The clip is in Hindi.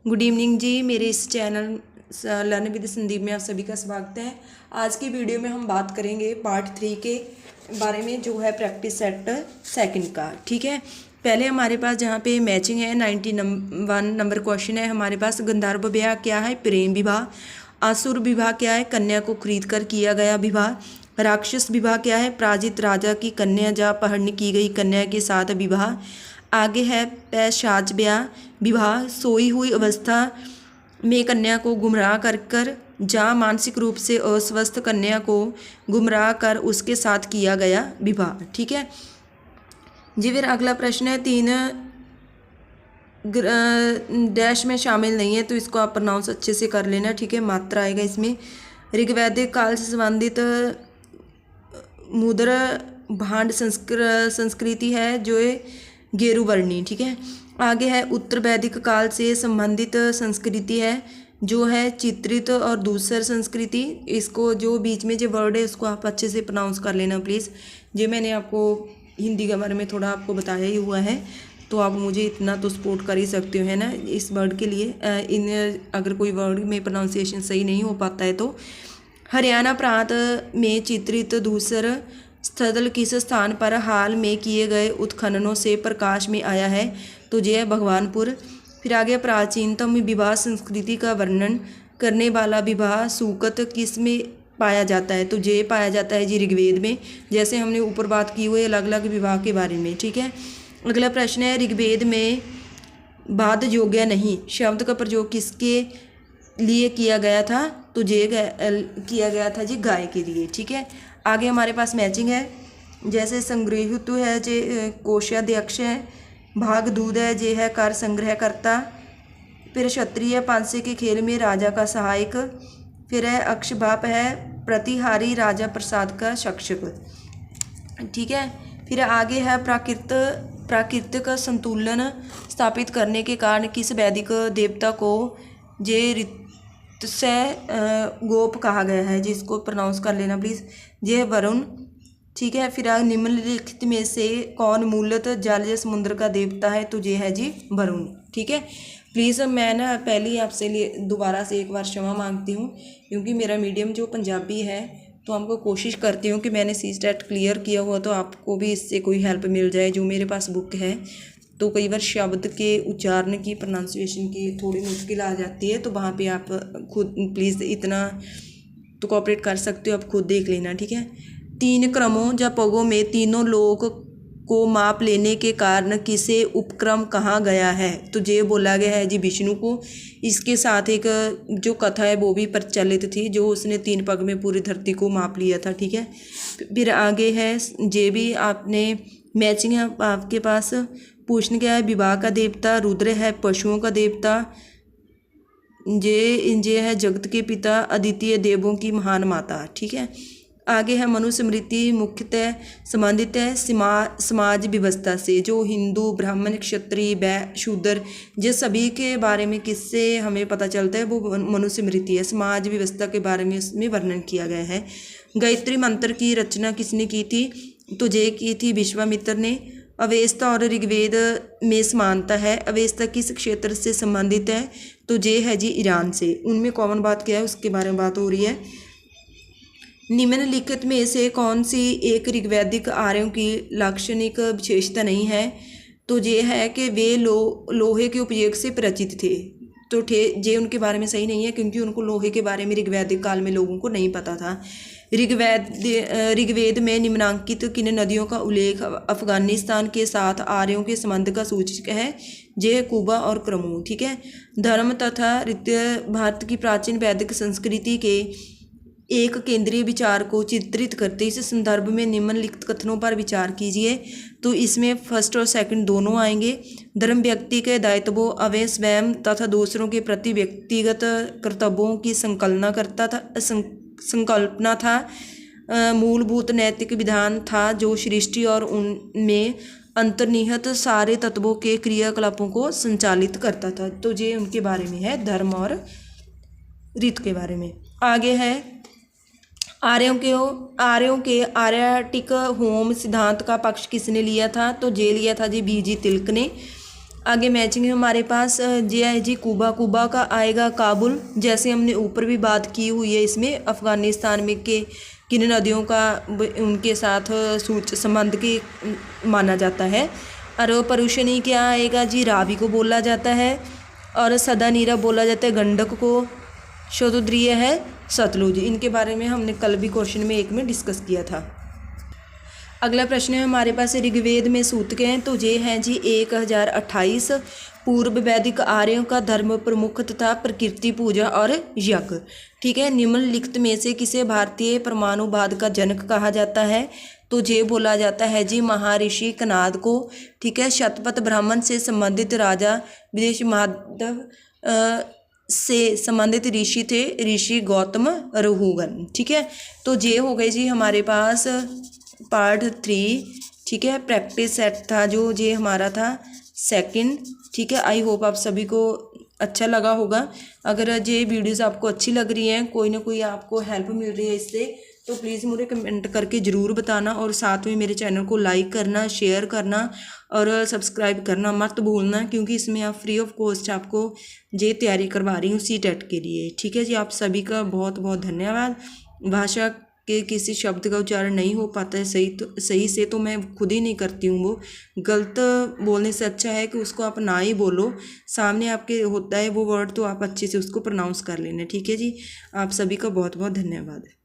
गुड इवनिंग जी। मेरे इस चैनल लर्न विद संदीप में आप सभी का स्वागत है। आज की वीडियो में हम बात करेंगे पार्ट 3 के बारे में, जो है प्रैक्टिस सेट सेकंड का। ठीक है, पहले हमारे पास जहाँ पे मैचिंग है 91 नंबर क्वेश्चन है हमारे पास। गंधर्व विवाह क्या है? प्रेम विवाह। आसुर विवाह क्या है? कन्या को खरीद कर किया गया विवाह। राक्षस विवाह क्या है? पराजित राजा की कन्या या अपहरण की गई कन्या के साथ विवाह। आगे है पैशाच विवाह, सोई हुई अवस्था में कन्या को गुमराह कर या मानसिक रूप से अस्वस्थ कन्या को गुमराह कर उसके साथ किया गया विवाह। ठीक है जी। फिर अगला प्रश्न है 3 डैश में शामिल नहीं है, तो इसको आप प्रोनाउंस अच्छे से कर लेना। ठीक है, मात्रा आएगा इसमें। ऋग्वैदिक काल से संबंधित मुद्रा भांड संस्कृति है जो गेरुवर्णी। ठीक है, आगे है उत्तर वैदिक काल से संबंधित संस्कृति है जो है चित्रित और दूसर संस्कृति। इसको जो बीच में जो वर्ड है उसको आप अच्छे से प्रोनाउंस कर लेना प्लीज़। जो मैंने आपको हिंदी के बारे में थोड़ा आपको बताया ही हुआ है, तो आप मुझे इतना तो सपोर्ट कर ही सकते हो, है ना, इस वर्ड के लिए। अगर कोई वर्ड में प्रोनाउंसिएशन सही नहीं हो पाता है तो। हरियाणा प्रांत में चित्रित दूसर स्थल किस स्थान पर हाल में किए गए उत्खननों से प्रकाश में आया है? तो ये है भगवानपुर। फिर आगे प्राचीनतम विवाह संस्कृति का वर्णन करने वाला विवाह सूकत किस में पाया जाता है? तो ये पाया जाता है जी ऋग्वेद में, जैसे हमने ऊपर बात की हुई अलग अलग विवाह के बारे में। ठीक है, अगला प्रश्न है ऋग्वेद में बाद योग्य नहीं शब्द का प्रयोग किसके लिए किया गया था? तो ये किया गया था जी गाय के लिए। ठीक है, आगे हमारे पास मैचिंग है, जैसे संग्रहितु है जे कोषाध्यक्ष है, भाग दूध है जे है कर संग्रहकर्ता। फिर क्षत्रिय पांसे के खेल में राजा का सहायक। फिर है अक्षभाप है प्रतिहारी राजा प्रसाद का शिक्षक। ठीक है, फिर आगे है प्राकृतिक संतुलन स्थापित करने के कारण किस वैदिक देवता को जे से गोप कहा गया है? जिसको प्रोनाउंस कर लेना प्लीज़। ये है वरुण। ठीक है, फिर निम्नलिखित में से कौन मूलतः जल या समुद्र का देवता है? तो ये है जी वरुण। ठीक है, प्लीज़ मैं ना पहले ही आपसे दोबारा से एक बार क्षमा मांगती हूँ, क्योंकि मेरा मीडियम जो पंजाबी है, तो हमको कोशिश करती हूँ कि मैंने CSTET क्लियर किया हुआ, तो आपको भी इससे कोई हेल्प मिल जाए। जो मेरे पास बुक है, तो कई बार शब्द के उच्चारण की प्रोनाउंसिएशन की थोड़ी मुश्किल आ जाती है, तो वहाँ पे आप खुद प्लीज़ इतना तो कोऑपरेट कर सकते हो, आप खुद देख लेना। ठीक है, 3 क्रमों या पगों में तीनों लोक को माप लेने के कारण किसे उपक्रम कहा गया है? तो ये बोला गया है जी विष्णु को। इसके साथ एक जो कथा है वो भी प्रचलित थी, जो उसने 3 पग में पूरी धरती को माप लिया था। ठीक है, फिर आगे है ये भी आपने मैचिंग है आपके पास। पूछने क्या है? विवाह का देवता रुद्र है, पशुओं का देवता जे है जगत के पिता, अद्वितीय देवों की महान माता। ठीक है, आगे है मनुस्मृति मुख्यतः संबंधित है समाज व्यवस्था से, जो हिंदू ब्राह्मण क्षत्रिय वैश्य शूद्र ये सभी के बारे में किससे हमें पता चलता है? वो मनुस्मृति है। समाज व्यवस्था के बारे में उसमें वर्णन किया गया है। गायत्री मंत्र की रचना किसने की थी? तो ये की थी विश्वामित्र ने। अवेस्ता और ऋग्वेद में समानता है। अवेस्ता किस क्षेत्र से संबंधित है? तो ये है जी ईरान से। उनमें कॉमन बात क्या है उसके बारे में बात हो रही है। निम्नलिखित में से कौन सी एक ऋग्वैदिक आर्यों की लाक्षणिक विशेषता नहीं है? तो ये है कि वे लोहे के उपयोग से परिचित थे। तो ये उनके बारे में सही नहीं है, क्योंकि उनको लोहे के बारे में ऋग्वैदिक काल में लोगों को नहीं पता था। ऋग्वेद में निम्नांकित किन नदियों का उल्लेख अफगानिस्तान के साथ आर्यों के संबंध का सूचक है? जे कुबा और क्रमू। ठीक है, धर्म तथा रीति भारत की प्राचीन वैदिक संस्कृति के एक केंद्रीय विचार को चित्रित करते इस संदर्भ में निम्नलिखित कथनों पर विचार कीजिए। तो इसमें फर्स्ट और सेकंड दोनों आएंगे। धर्म व्यक्ति के दायित्वों अवय स्वयं तथा दूसरों के प्रति व्यक्तिगत कर्तव्यों की संकल्पना था। मूलभूत नैतिक विधान था जो सृष्टि और उनमें अंतर्निहित सारे तत्वों के क्रियाकलापों को संचालित करता था। तो ये उनके बारे में है, धर्म और रीत के बारे में। आगे है आर्यों के आर्यटिक होम सिद्धांत का पक्ष किसने लिया था? तो ये लिया था जी बीजी तिलक ने। आगे मैचिंग है हमारे पास ये है जी कूबा, कूबा का आएगा काबुल। जैसे हमने ऊपर भी बात की हुई है, इसमें अफ़गानिस्तान में के किन नदियों का उनके साथ सूच संबंध के माना जाता है। और परुशनी क्या आएगा जी, रावी को बोला जाता है। और सदा नीरा बोला जाता है गंडक को। शतुद्रीय है सतलुज। इनके बारे में हमने कल भी क्वेश्चन में एक में डिस्कस किया था। अगला प्रश्न है हमारे पास ऋग्वेद में सूतक हैं, तो ये हैं जी 1028। पूर्व वैदिक आर्यों का धर्म प्रमुख तथा प्रकृति पूजा और यज्ञ। ठीक है, निम्नलिखित में से किसे भारतीय परमाणुवाद का जनक कहा जाता है, तो ये बोला जाता है जी महर्षि कनाद को। ठीक है, शतपथ ब्राह्मण से संबंधित राजा विदेश माधव से संबंधित ऋषि थे ऋषि गौतम रघुगन। ठीक है, तो ये हो गए जी हमारे पास पार्ट 3। ठीक है, प्रैक्टिस सेट था जो ये हमारा था सेकंड। ठीक है, आई होप आप सभी को अच्छा लगा होगा। अगर ये वीडियोस आपको अच्छी लग रही हैं, कोई ना कोई आपको हेल्प मिल रही है इससे, तो प्लीज़ मुझे कमेंट करके ज़रूर बताना। और साथ में मेरे चैनल को लाइक करना, शेयर करना और सब्सक्राइब करना मत भूलना, क्योंकि इसमें आप फ्री ऑफ कॉस्ट आपको ये तैयारी करवा रही हूँ CTET के लिए। ठीक है जी, आप सभी का बहुत बहुत धन्यवाद। भाषा के किसी शब्द का उच्चारण नहीं हो पाता है सही से तो मैं खुद ही नहीं करती हूँ। वो गलत बोलने से अच्छा है कि उसको आप ना ही बोलो, सामने आपके होता है वो वर्ड तो आप अच्छे से उसको प्रोनाउंस कर लेना। ठीक है जी, आप सभी का बहुत बहुत धन्यवाद।